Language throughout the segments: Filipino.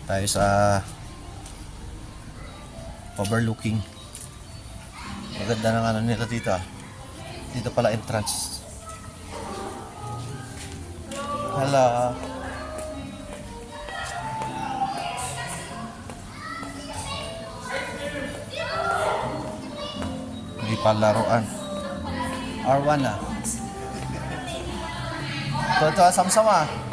Tayo sa overlooking. Maganda ng ano nila dito ah. Dito pala entrance. Hello. Hindi pa laruan. R1 ah. Ito sama-sama.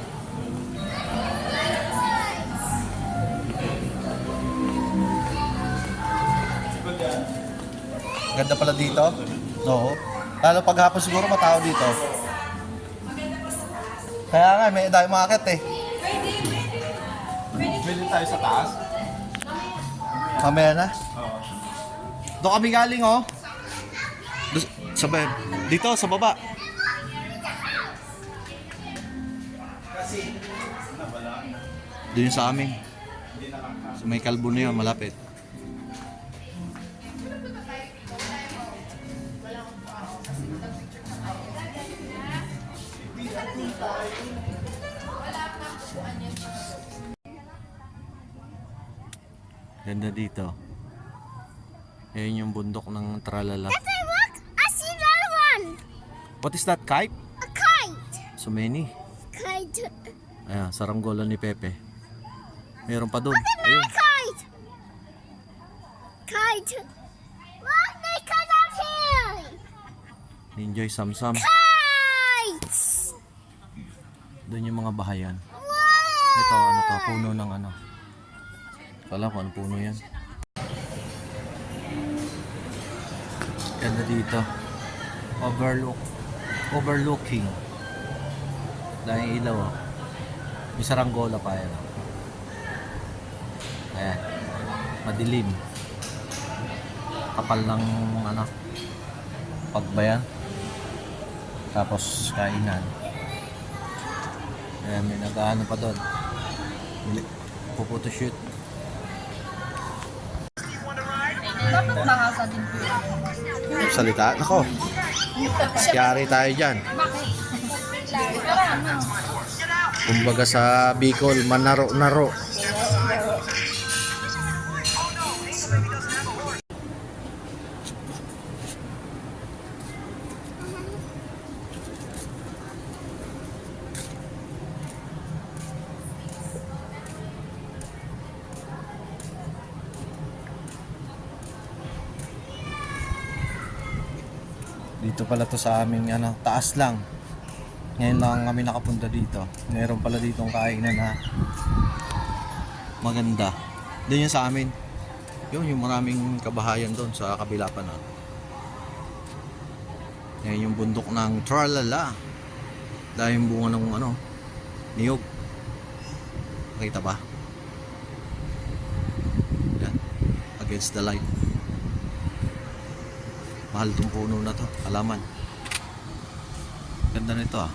Ganda pala dito. Oo. Lalo paghapon siguro matao dito. Kaya nga, may dahil umakit eh. Pwede tayo sa taas? Mamaya na. Oo. Doon kami galing oh. Sabay. Dito sa baba. Kasi, Doon yung sa amin. Sa may kalbo na yun, malapit. Ganda dito. Ayan yung bundok ng Tralala. Hey, look! I see another one! What is that, kite? A kite! So many. Kite. Ayan, saranggola ni Pepe. Meron pa doon. Look at my Ayun. kite! Kite! Look, they cut out here! Enjoy Samsam. Kites! Doon yung mga bahayan. Wow! Ito, ano to, puno ng ano. Kala ko, ano puno yan. Ganda dito. Overlooking. Dahil ilaw oh. May saranggola pa yan. Ayan. Madilim. Kapal ng ano, pagbayan. Tapos kainan. Ayan, may nag-ano pa doon. Puputo-shoot. Dapat bahasa din po. Salita? Nako. Siyari tayo dyan. Kumbaga sa Bicol, manaro-naro. Dito pala to sa aming ano, taas lang. Ngayon lang kami nakapunta dito. Meron pala ditong kainan na maganda. Doon yung sa amin. Yung maraming kabahayan doon sa kabila pa na. Ngayon yung bundok ng Tralala. Dahil yung bunga ng ano, niyog. Nakita ba? Yan. Against the light. Mahal tong puno na to, halaman. Ganda nito ah.